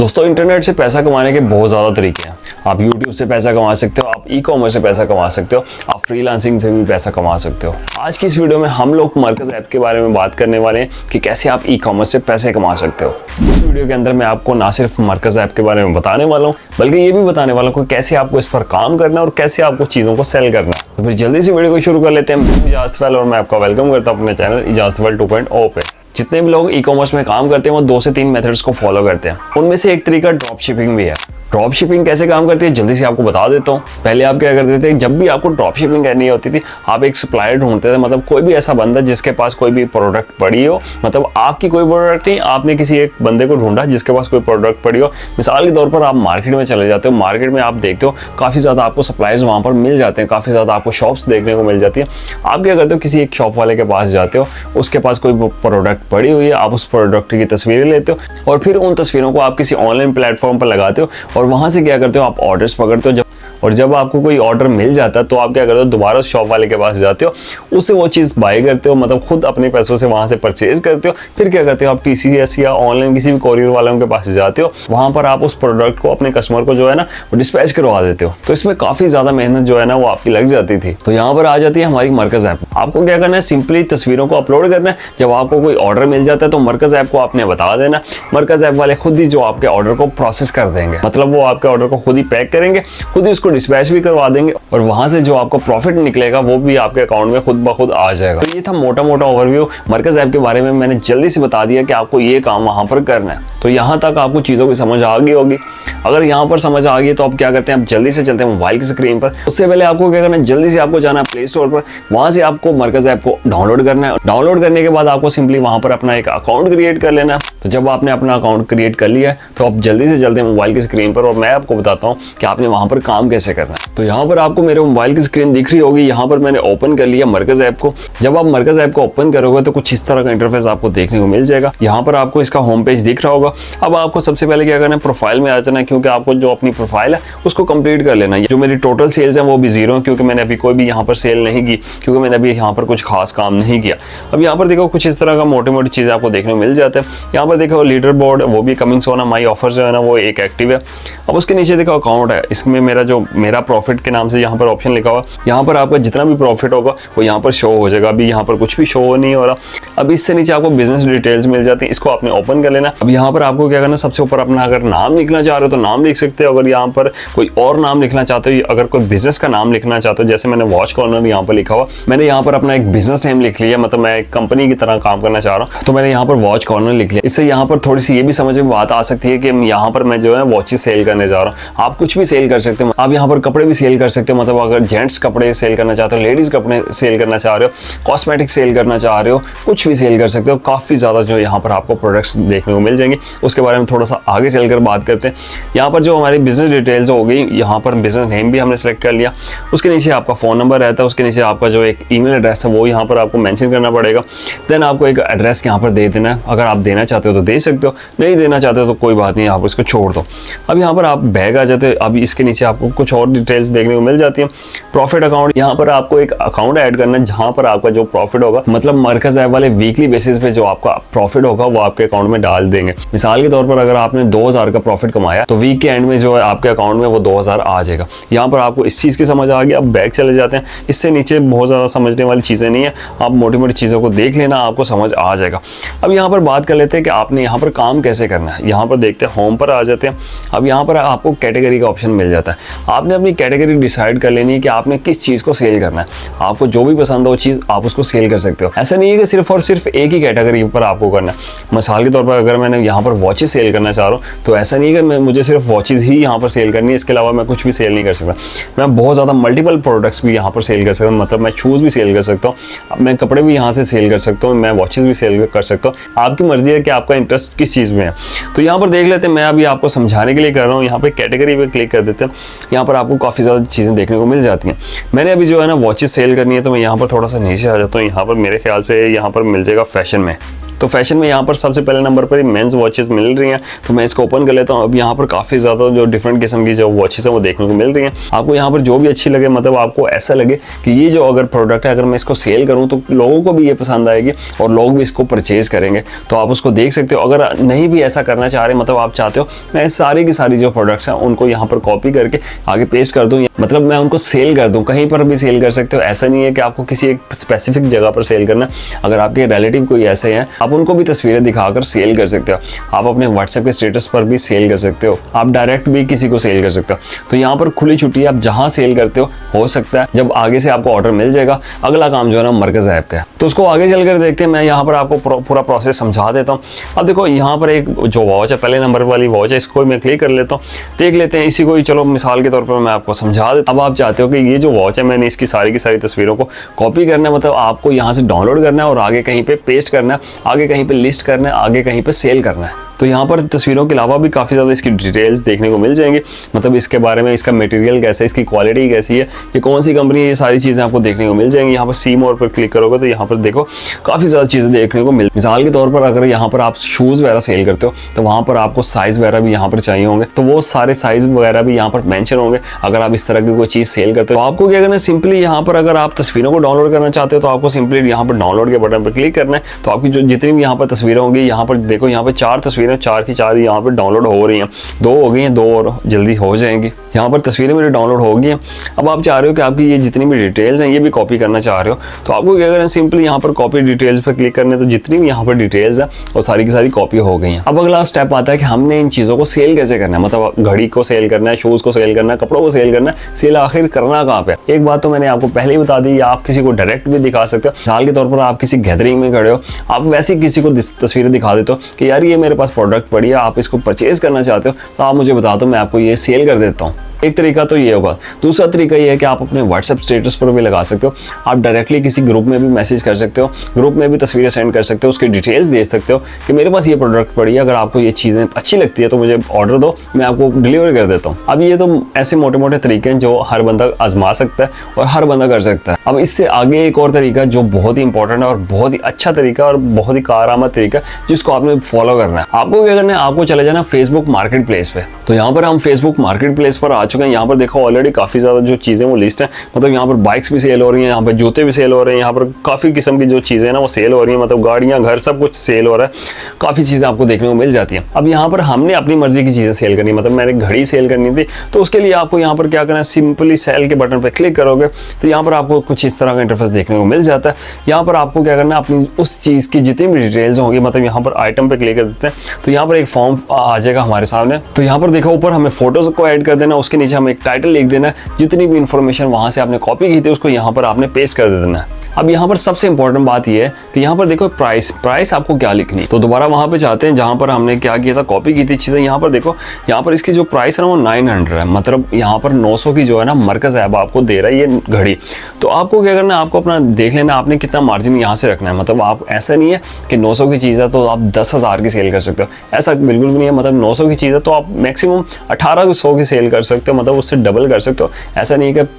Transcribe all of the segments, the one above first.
दोस्तों इंटरनेट से पैसा कमाने के बहुत ज़्यादा तरीके हैं। आप YouTube से पैसा कमा सकते हो, आप ई-कॉमर्स से पैसा कमा सकते हो, आप फ्रीलांसिंग से भी पैसा कमा सकते हो। आज की इस वीडियो में हम लोग मरकज़ ऐप के बारे में बात करने वाले हैं कि कैसे आप ई-कॉमर्स से पैसे कमा सकते हो। इस वीडियो के अंदर मैं आपको ना सिर्फ मरकज़ ऐप के बारे में बताने वाला हूँ, बल्कि ये भी बताने वाला हूँ कि कैसे आपको इस पर काम करना है और कैसे आपको चीज़ों को सेल करना है। तो फिर जल्दी से वीडियो को शुरू कर लेते हैं। मैं इजाज़ फैल और मैं आपका वेलकम करता हूँ अपने चैनल इजाज़ फैल 2.0 पे। जितने भी लोग ई कॉमर्स में काम करते हैं वो 2 से 3 मेथड्स को फॉलो करते हैं। उनमें से एक तरीका ड्रॉप शिपिंग भी है। ड्रॉप शिपिंग कैसे काम करती है जल्दी से आपको बता देता हूँ। पहले आप क्या करते थे, जब भी आपको ड्रॉप शिपिंग करनी होती थी आप एक सप्लायर ढूंढते थे, मतलब कोई भी ऐसा बंदा जिसके पास कोई भी प्रोडक्ट पड़ी हो, मतलब आपकी कोई प्रोडक्ट नहीं, आपने किसी एक बंदे को ढूंढा जिसके पास कोई प्रोडक्ट पड़ी हो। मिसाल के तौर पर आप मार्केट में चले जाते हो, मार्केट में आप देखते हो काफ़ी ज़्यादा आपको सप्लायर्स वहाँ पर मिल जाते हैं, काफ़ी ज़्यादा आपको शॉप्स देखने को मिल जाती है। आप क्या करते हो, किसी एक शॉप वाले के पास जाते हो, उसके पास कोई प्रोडक्ट पड़ी हुई है, आप उस प्रोडक्ट की तस्वीरें लेते हो और फिर उन तस्वीरों को आप किसी ऑनलाइन प्लेटफॉर्म पर लगाते हो और वहाँ से क्या करते हो, आप ऑर्डर्स पकड़ते हो। जब आपको कोई ऑर्डर मिल जाता है तो आप क्या करते हो, दोबारा उस शॉप वाले के पास जाते हो, उससे वो चीज़ बाय करते हो, मतलब खुद अपने पैसों से वहाँ से परचेज करते हो। फिर क्या करते हो, आप TCS या ऑनलाइन किसी भी कोरियर वालों के पास जाते हो, वहाँ पर आप उस प्रोडक्ट को अपने कस्टमर को जो है ना वो डिस्पैच करवा देते हो। तो इसमें काफ़ी ज़्यादा मेहनत जो है ना वो आपकी लग जाती थी। तो यहाँ पर आ जाती है हमारी मरकज़ ऐप। आपको क्या करना है, सिंपली तस्वीरों को अपलोड करना है। जब आपको कोई ऑर्डर मिल जाता है तो मरकज़ ऐप को आपने बता देना। मरकज़ ऐप वाले खुद ही जो आपके ऑर्डर को प्रोसेस कर देंगे, मतलब वो आपके ऑर्डर को खुद ही पैक करेंगे, खुद ही उसको डिस्पैच भी करवा देंगे और वहां से जो आपको प्रॉफिट निकलेगा वो भी आपके अकाउंट में खुद ब खुद आ जाएगा। तो ये था मोटा मोटा ओवरव्यू मरकज़ ऐप के बारे में। मैंने जल्दी से बता दिया कि आपको ये काम वहां पर करना है। तो यहाँ तक आपको चीज़ों की समझ आ गई होगी। अगर यहाँ पर समझ आ गई तो आप क्या करते हैं, आप जल्दी से चलते हैं मोबाइल की स्क्रीन पर। उससे पहले आपको क्या करना है, जल्दी से आपको जाना है प्ले स्टोर पर। वहाँ से आपको मरकज़ ऐप को डाउनलोड करना है। डाउनलोड करने के बाद आपको सिंपली वहाँ पर अपना एक अकाउंट क्रिएट कर लेना है। तो जब आपने अपना अकाउंट क्रिएट कर लिया है तो आप जल्दी से चलते हैं मोबाइल की स्क्रीन पर और मैं आपको बताता हूँ कि आपने वहाँ पर काम कैसे करना है। तो यहाँ पर आपको मेरे मोबाइल की स्क्रीन दिख रही होगी। यहाँ पर मैंने ओपन कर लिया मरकज़ ऐप को। जब आप मरकज़ ऐप को ओपन करोगे तो कुछ इस तरह का इंटरफेस आपको देखने को मिल जाएगा। यहाँ पर आपको इसका होम पेज दिख रहा होगा। अब आपको सबसे पहले क्या करना है, प्रोफाइल में आ जाना है, क्योंकि आपको जो अपनी प्रोफाइल है उसको कंप्लीट कर लेना है। जो मेरी टोटल सेल्स है वो भी 0 है, क्योंकि मैंने अभी कोई भी यहाँ पर सेल नहीं की, क्योंकि मैंने अभी यहाँ पर कुछ खास काम नहीं किया। अब यहाँ पर देखो कुछ इस तरह का मोटी मोटी चीज़ें आपको देखने को मिल जाते हैं। यहाँ पर देखो लीडर बोर्ड, वो भी कमिंग सोना माई ऑफर जो है ना वो एक एक्टिव है। अब उसके नीचे देखो अकाउंट है, इसमें मेरा प्रॉफिट के नाम से यहाँ पर ऑप्शन लिखा हुआ। यहाँ पर आपका जितना भी प्रॉफिट होगा वो यहाँ पर शो हो जाएगा। अभी यहाँ पर कुछ भी शो नहीं हो रहा। अब इससे नीचे आपको बिजनेस डिटेल्स मिल जाती है, इसको आपने ओपन कर लेना। अब यहाँ पर आपको क्या करना, सबसे ऊपर अपना अगर नाम लिखना चाह रहे हो तो नाम लिख सकते हो। अगर यहाँ पर कोई और नाम लिखना चाहते हो, अगर कोई बिजनेस का नाम लिखना चाहते हो, जैसे मैंने वॉच कॉर्नर यहाँ पर लिखा हुआ, मैंने यहाँ पर अपना एक बिजनेस नेम लिख लिया, मतलब मैं एक कंपनी की तरह काम करना चाह रहा हूँ तो मैंने यहाँ पर वॉच कॉर्नर लिख लिया। इससे यहाँ पर थोड़ी सी ये भी समझ में बात आ सकती है कि यहाँ पर मैं जो है वॉचेस सेल करने जा रहा हूँ। आप कुछ भी सेल कर सकते हो। आप यहाँ पर कपड़े भी सेल कर सकते हो, मतलब अगर जेंट्स कपड़े सेल करना चाहते हो, लेडीज कपड़े सेल करना चाह रहे हो, कॉस्मेटिक सेल करना चाह रहे हो, कुछ भी सेल कर सकते हो। काफ़ी ज़्यादा जो यहाँ पर आपको प्रोडक्ट्स देखने को मिल जाएंगे। उसके बारे में थोड़ा सा आगे चलकर बात करते हैं। यहाँ पर जो हमारी बिजनेस डिटेल्स हो गई, यहाँ पर बिजनेस नेम भी हमने सेलेक्ट कर लिया। उसके नीचे आपका फ़ोन नंबर रहता है, उसके नीचे आपका जो एक ईमेल एड्रेस है वो यहाँ पर आपको मेंशन करना पड़ेगा। देन आपको एक एड्रेस यहाँ पर दे देना है। अगर आप देना चाहते हो तो दे सकते हो, नहीं देना चाहते हो तो कोई बात नहीं, आप इसको छोड़ दो। अब यहाँ पर आप बैग आ जाते हो। अब इसके नीचे आपको कुछ और डिटेल्स देखने को मिल जाती है। प्रॉफिट अकाउंट, यहाँ पर आपको एक अकाउंट ऐड करना है जहाँ पर आपका जो प्रॉफिट होगा, मतलब मरकज़ ऐप वाले वीकली बेसिस पे जो आपका प्रॉफिट होगा वो आपके अकाउंट में डाल देंगे। मिसाल के तौर पर अगर आपने 2000 का प्रॉफिट कमाया तो वीक के एंड में जो है आपके अकाउंट में वो 2000 आ जाएगा। यहाँ पर आपको इस चीज़ की समझ आ गई। अब बैक चले जाते हैं। इससे नीचे बहुत ज़्यादा समझने वाली चीज़ें नहीं है, आप मोटी मोटी चीज़ों को देख लेना, आपको समझ आ जाएगा। अब यहाँ पर बात कर लेते हैं कि आपने यहाँ पर काम कैसे करना है। यहाँ पर देखते हैं, होम पर आ जाते हैं। अब यहाँ पर आपको कैटेगरी का ऑप्शन मिल जाता है। आपने अपनी कैटेगरी डिसाइड कर लेनी है कि आपने किस चीज़ को सेल करना है। आपको जो भी पसंद हो चीज़ आप उसको सेल कर सकते हो। ऐसा नहीं है कि सिर्फ और सिर्फ एक ही कैटेगरी पर आपको करना है। मिसाल के तौर पर अगर मैंने यहाँ पर वॉचेस सेल करना चाह रहा हूँ तो ऐसा नहीं है कि मुझे सिर्फ वॉचेस ही यहाँ पर सेल करनी है, इसके अलावा मैं कुछ भी सेल नहीं कर सकता। मैं बहुत ज़्यादा मल्टीपल प्रोडक्ट्स भी यहाँ पर सेल कर सकता हूँ, मतलब मैं शूज़ भी सेल कर सकता हूँ, मैं कपड़े भी यहाँ से सेल कर सकता हूँ, मैं वॉचेस भी सेल कर सकता हूँ। आपकी मर्जी है कि आपका इंटरेस्ट किस चीज़ में है। तो यहाँ पर देख लेते हैं, मैं अभी आपको समझाने के लिए कर रहा हूँ। यहाँ पर कैटेगरी पर क्लिक कर देते हैं। यहाँ पर आपको काफ़ी ज़्यादा चीज़ें देखने को मिल जाती हैं। मैंने अभी जो है ना वॉचेस सेल करनी है तो मैं यहाँ पर थोड़ा सा नीचे आ जाता हूँ। यहाँ पर मेरे ख्याल से यहाँ पर मिल जाएगा फैशन में। तो फैशन में यहाँ पर सबसे पहले नंबर पर मेंस वॉचेस मिल रही हैं, तो मैं इसको ओपन कर लेता हूँ। अब यहाँ पर काफ़ी ज़्यादा जो डिफरेंट किस्म की जो वॉचेस है वो देखने को मिल रही हैं। आपको यहाँ पर जो भी अच्छी लगे, मतलब आपको ऐसा लगे कि ये जो अगर प्रोडक्ट है, अगर मैं इसको सेल करूँ तो लोगों को भी ये पसंद आएगी और लोग भी इसको परचेज करेंगे, तो आप उसको देख सकते हो। अगर नहीं भी ऐसा करना चाह रहे, मतलब आप चाहते हो मैं सारी की सारी जो प्रोडक्ट्स हैं उनको यहाँ पर कॉपी करके आगे पेस्ट कर दूँ, मतलब मैं उनको सेल कर दूँ, कहीं पर भी सेल कर सकते हो। ऐसा नहीं है कि आपको किसी एक स्पेसिफिक जगह पर सेल करना। अगर आपके रिलेटिव कोई ऐसे हैं, आप उनको भी तस्वीरें दिखाकर सेल कर सकते हो। आप अपने व्हाट्सएप के स्टेटस पर भी सेल कर सकते हो, आप डायरेक्ट भी किसी को सेल कर सकते हो। तो यहाँ पर खुली छुट्टी, आप जहाँ सेल करते हो सकता है जब आगे से आपको ऑर्डर मिल जाएगा, अगला काम जो है ना मरकज़ ऐप का है। तो उसको आगे चलकर देखते हैं। मैं यहाँ पर आपको पूरा प्रोसेस समझा देता हूँ। अब देखो यहाँ पर एक जो वॉच है, पहले नंबर वाली वॉच है, इसको मैं क्लिक कर लेता हूँ, देख लेते हैं इसी को ही। चलो मिसाल के तौर पर मैं आपको समझा देता हूँ। अब आप चाहते हो कि ये जो वॉच है, मैंने इसकी सारी की सारी तस्वीरों को कॉपी करना है, मतलब आपको यहाँ से डाउनलोड करना है और आगे कहीं पे पेस्ट करना है, आगे कहीं पे लिस्ट करना है, आगे कहीं पे सेल करना है। तो यहाँ पर तस्वीरों के अलावा भी काफ़ी ज़्यादा इसकी डिटेल्स देखने को मिल जाएंगी, मतलब इसके बारे में, इसका मटेरियल कैसा है, इसकी क्वालिटी कैसी है, ये कौन सी कंपनी है, ये सारी चीज़ें आपको देखने को मिल जाएंगी। यहाँ पर सी मोर पर क्लिक करोगे तो यहाँ पर देखो काफ़ी ज़्यादा चीज़ें देखने को मिसाल के तौर पर अगर यहाँ पर आप शूज़ वगैरह सेल करते हो तो वहाँ पर आपको साइज़ वगैरह भी यहाँ पर चाहिए होंगे, तो वो सारे साइज़ वगैरह भी यहाँ पर मेंशन होंगे। अगर आप इस तरह की कोई चीज़ सेल करते हो तो आपको क्या करना है, सिंपली यहाँ पर अगर आप तस्वीरों को डाउनलोड करना चाहते हो तो आपको सिंपली यहाँ पर डाउनलोड के बटन पर क्लिक करना है। तो आपकी जो जितनी भी यहाँ पर तस्वीरें होंगी, यहाँ पर देखो यहाँ पर 4 तस्वीरें, 4 की 4 यहाँ पर डाउनलोड हो रही हैं, 2 हो गई हैं, 2 और जल्दी हो जाएंगी। यहाँ पर तस्वीरें मेरी डाउनलोड हो गई हैं। अब आप चाह रहे हो कि आपकी ये जितनी भी डिटेल्स हैं ये भी कॉपी करना चाह रहे हो, तो आपको क्या करना है, सिंपली यहाँ पर कॉपी डिटेल्स पर क्लिक करने, तो जितनी भी यहाँ पर डिटेल्स है वो सारी की सारी कॉपी हो गई हैं। अब अगला स्टेप आता है कि हमने इन चीज़ों को सेल कैसे करना है, मतलब घड़ी को सेल करना है, शूज़ को सेल करना है, कपड़ों को सेल करना है, सेल आखिर करना कहाँ पे। एक बात तो मैंने आपको पहले ही बता दी, आप किसी को डायरेक्ट भी दिखा सकते हो। मिसाल के तौर पर आप किसी गैदरिंग में खड़े हो, आप वैसे किसी को तस्वीरें दिखा देते हो कि यार ये मेरे पास प्रोडक्ट पड़ी है, आप इसको परचेज करना चाहते हो तो आप मुझे बता दो, मैं आपको ये सेल कर देता हूँ। एक तरीका तो ये होगा। दूसरा तरीका ये है कि आप अपने व्हाट्सएप स्टेटस पर भी लगा सकते हो, आप डायरेक्टली किसी ग्रुप में भी मैसेज कर सकते हो, ग्रुप में भी तस्वीरें सेंड कर सकते हो, उसकी डिटेल्स दे सकते हो कि मेरे पास ये प्रोडक्ट पड़ी है, अगर आपको ये चीज़ें अच्छी लगती है तो मुझे ऑर्डर दो, मैं आपको डिलीवर कर देता हूँ। अब ये तो ऐसे मोटे मोटे तरीके हैं जो हर बंदा आजमा सकता है और हर बंदा कर सकता है। अब इससे आगे एक और तरीका जो बहुत ही इंपॉर्टेंट है और बहुत ही अच्छा तरीका और बहुत ही कारआमद तरीका जिसको आपने फॉलो करना है। आपको क्या करना है, आपको चले जाना फेसबुक मार्केट प्लेस पे। तो यहाँ पर हम फेसबुक मार्केट प्लेस पर आ चुके हैं। यहाँ पर देखो ऑलरेडी काफ़ी ज़्यादा जो चीज़ें वो लिस्ट है, मतलब यहाँ पर बाइक्स भी सेल हो रही हैं, यहाँ पर जूते भी सेल हो रहे हैं, यहाँ पर काफ़ी किस्म की जो चीज़ें हैं ना वो सेल हो रही हैं, मतलब गाड़ियाँ, घर, सब कुछ सेल हो रहा है, काफ़ी चीज़ें आपको देखने को मिल जाती हैं। अब यहाँ पर हमने अपनी मर्जी की चीज़ें सेल करनी, मतलब मैंने घड़ी सेल करनी थी, तो उसके लिए आपको यहाँ पर क्या करना है, सिंपली सेल के बटन पर क्लिक करोगे तो यहाँ पर आपको कुछ इस तरह का इंटरफेस देखने को मिल जाता है। यहाँ पर आपको क्या करना है, अपनी उस चीज़ की जितनी भी डिटेल्स होंगी, मतलब यहाँ पर आइटम पे क्लिक कर देते हैं तो यहाँ पर एक फॉर्म आ जाएगा हमारे सामने। तो यहाँ पर देखो ऊपर हमें फोटोज को ऐड कर देना, उसके नीचे हमें एक टाइटल लिख देना है, जितनी भी इंफॉर्मेशन वहाँ से आपने कॉपी की थी उसको यहाँ पर आपने पेस्ट कर देना है। अब यहाँ पर सबसे इंपॉर्टेंट बात यह है कि यहाँ पर देखो प्राइस आपको क्या लिखनी है। तो दोबारा वहाँ पे जाते हैं जहाँ पर हमने क्या किया था, कॉपी की थी चीज़ें। यहाँ पर देखो, यहाँ पर इसकी जो प्राइस है ना वो 900 है, मतलब यहाँ पर 900 की जो है ना मरकज़ ऐप आपको दे रहा है ये घड़ी। तो आपको क्या करना है, आपको अपना देख लेना आपने कितना मार्जिन यहाँ से रखना है। मतलब आप ऐसा नहीं है कि 900 की चीज़ है तो आप 10,000 की सेल कर सकते हो, ऐसा बिल्कुल भी नहीं है। मतलब 900 की चीज़ है तो आप मैक्सिमम 1800 की सेल कर सकते हो, मतलब उससे डबल कर सकते हो। ऐसा नहीं है कि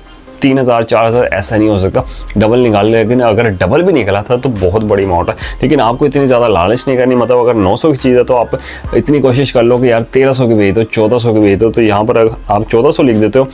3,000 4,000, ऐसा नहीं हो सकता, डबल निकाल ले। लेकिन अगर डबल भी निकला था तो बहुत बड़ी अमाउंट है, लेकिन आपको इतनी ज़्यादा लालच नहीं करनी। मतलब अगर 900 की चीज़ है तो आप इतनी कोशिश कर लो कि यार 1300 की भेज दो, 1400 की भेज दो। तो यहाँ पर आप 1400 लिख देते हो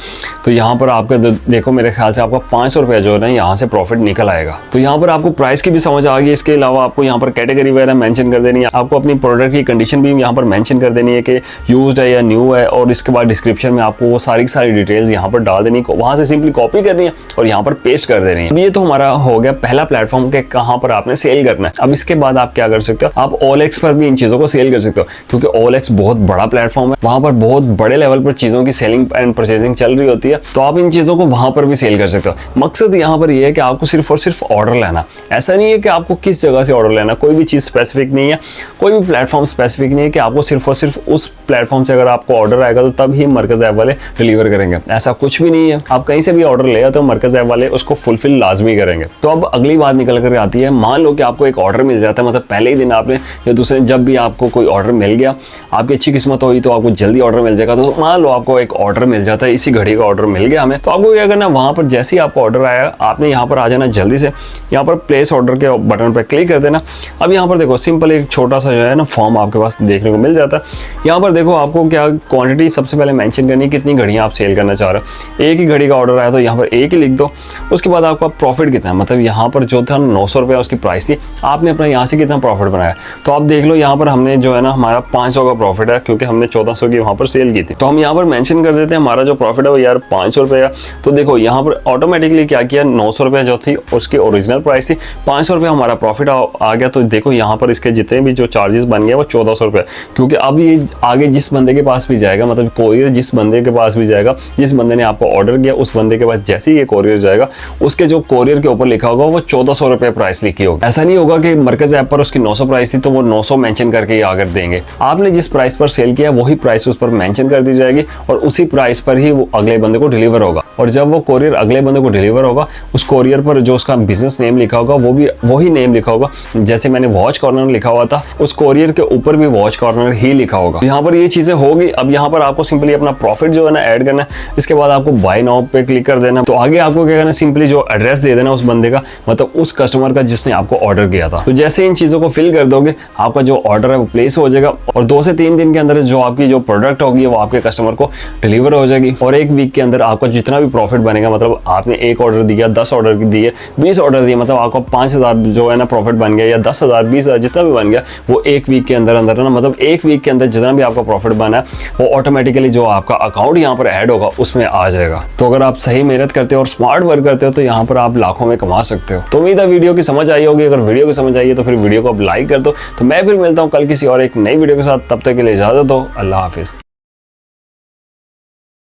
तो यहाँ पर आपका देखो मेरे ख्याल से आपका 500 रुपया जो है ना यहाँ से प्रॉफिट निकल आएगा। तो यहाँ पर आपको प्राइस की भी समझ आ गई। इसके अलावा आपको यहाँ पर कैटेगरी वगैरह मेंशन कर देनी है, आपको अपनी प्रोडक्ट की कंडीशन भी यहाँ पर मेंशन कर देनी है कि यूज्ड है या न्यू है, और इसके बाद डिस्क्रिप्शन में आपको वो सारी की सारी डिटेल्स यहाँ पर डाल देनी, वहाँ से सिंपली कॉपी करनी है और यहाँ पर पेस्ट कर देनी है। अब ये तो हमारा हो गया पहला प्लेटफॉर्म के कहाँ पर आपने सेल करना है। अब इसके बाद आप क्या कर सकते हो, आप OLX पर भी इन चीज़ों को सेल कर सकते हो, क्योंकि OLX बहुत बड़ा प्लेटफॉर्म है, वहाँ पर बहुत बड़े लेवल पर चीज़ों की सेलिंग एंड परचेजिंग चल रही होती है। तो आप इन चीज़ों को वहाँ पर भी सेल कर सकते हो। मकसद यहाँ पर यह है कि आपको सिर्फ और सिर्फ ऑर्डर लेना। ऐसा नहीं है कि आपको किस जगह से ऑर्डर लेना, कोई भी चीज़ स्पेसिफिक नहीं है, कोई भी प्लेटफॉर्म स्पेसिफिक नहीं है कि आपको सिर्फ और सिर्फ उस प्लेटफॉर्म से अगर आपको ऑर्डर आएगा तो तब ही मरकज़ ऐप वाले डिलीवर करेंगे। ऐसा कुछ भी नहीं है, आप कहीं से भी ऑर्डर ले आते हो मरकज ऐप वाले उसको फुलफिल लाजमी करेंगे। तो अब अगली बात निकल कर आती है, मान लो कि आपको एक ऑर्डर मिल जाता है, मतलब पहले ही दिन आपने या दूसरे जब भी आपको कोई ऑर्डर मिल गया, आपकी अच्छी किस्मत हुई तो आपको जल्दी ऑर्डर मिल जाएगा। तो मान लो आपको एक ऑर्डर मिल जाता है, इसी घड़ी का ऑर्डर मिल गया हमें, तो आपको क्या करना, वहाँ पर जैसे ही आपको ऑर्डर आया आपने यहाँ पर आ जाना जल्दी से, यहाँ पर प्लेस ऑर्डर के बटन पर क्लिक कर देना। अब यहाँ पर देखो सिंपल एक छोटा सा जो है ना फॉर्म आपके पास देखने को मिल जाता है। यहाँ पर देखो आपको क्या क्वांटिटी सबसे पहले मेंशन करनी है, कितनी घड़ियाँ आप सेल करना चाह रहे हो। एक ही घड़ी का ऑर्डर आया तो यहाँ पर एक ही लिख दो। उसके बाद आपका प्रॉफिट कितना है, मतलब यहाँ पर जो था 900 रुपये उसकी प्राइस थी, आपने अपना यहाँ से कितना प्रॉफिट बनाया। तो आप देख लो यहाँ पर हमने जो है ना हमारा 500 का प्रॉफिट है, क्योंकि हमने 1400 की वहाँ पर सेल की थी। तो हम यहाँ पर मेंशन कर देते हैं हमारा जो प्रॉफिट है वो यार 500 रुपये है। तो देखो यहाँ पर ऑटोमेटिकली क्या किया, 900 रुपये जो थी उसकी ओरिजिनल प्राइस थी, 500 रुपये हमारा प्रॉफिट आ गया। तो देखो यहाँ पर इसके जितने भी जो चार्जेस बन गए वो 1400 रुपये, क्योंकि अब ये आगे जिस बंदे के पास भी जाएगा, मतलब कोरियर जिस बंदे के पास भी जाएगा, जिस बंदे ने आपको ऑर्डर किया उस बंदे के पास जैसे ही ये कोरियर जाएगा उसके जो कोरियर के ऊपर लिखा होगा वो 1400 रुपये प्राइस लिखी होगी। ऐसा नहीं होगा कि मरकज ऐप पर उसकी 900 प्राइस थी तो वो 900 मेंशन करके ही आकर देंगे। आपने जिस प्राइस पर सेल किया वही प्राइस उस पर मेंशन कर दी जाएगी और उसी प्राइस पर ही वो अगले बंदे को डिलीवर होगा। और जब वो कोरियर अगले बंदे को डिलीवर होगा, उस कोरियर पर जो उसका बिजनेस नेम लिखा होगा वो भी वही नेम लिखा होगा। जैसे मैंने वॉच कॉर्नर लिखा हुआ था, उस कोरियर के ऊपर भी वॉच कॉर्नर ही लिखा होगा। यहाँ पर ये चीजें होगी। अब यहाँ पर आपको सिंपली अपना प्रॉफिट जो है ना ऐड करना है। इसके बाद आपको बाय नाउ पे क्लिक कर देना। तो आगे आपको क्या करना है, सिंपली जो एड्रेस दे देना उस बंदे का, मतलब उस कस्टमर का जिसने आपको ऑर्डर किया था। तो जैसे इन चीजों को फिल कर दोगे आपका जो ऑर्डर है वो प्लेस हो जाएगा और 2 से 3 दिन के अंदर जो आपकी जो प्रोडक्ट होगी वो आपके कस्टमर को डिलीवर हो जाएगी। और एक वीक के अंदर आपका जितना भी प्रॉफिट बनेगा, मतलब आपने एक ऑर्डर दिया, 10 ऑर्डर दिए, 20 ऑर्डर दिए, मतलब आपको 5000 जो है ना प्रॉफिट बन गया, या 10,000 20,000 जितना भी बन गया वो एक वीक के अंदर अंदर ना, मतलब एक वीक के अंदर जितना भी आपका प्रॉफिट बना वो ऑटोमेटिकली जो आपका अकाउंट यहाँ पर ऐड होगा उसमें आ जाएगा। तो अगर आप सही मेहनत करते हो और स्मार्ट वर्क करते हो तो यहाँ पर आप लाखों में कमा सकते हो। तो उम्मीद है वीडियो की समझ आई होगी। अगर वीडियो की समझ आई है तो फिर वीडियो को आप लाइक कर दो। तो मैं फिर मिलता हूँ कल किसी और एक नई वीडियो के साथ, तब तक के लिए इजाजत दो। अल्लाह हाफिज।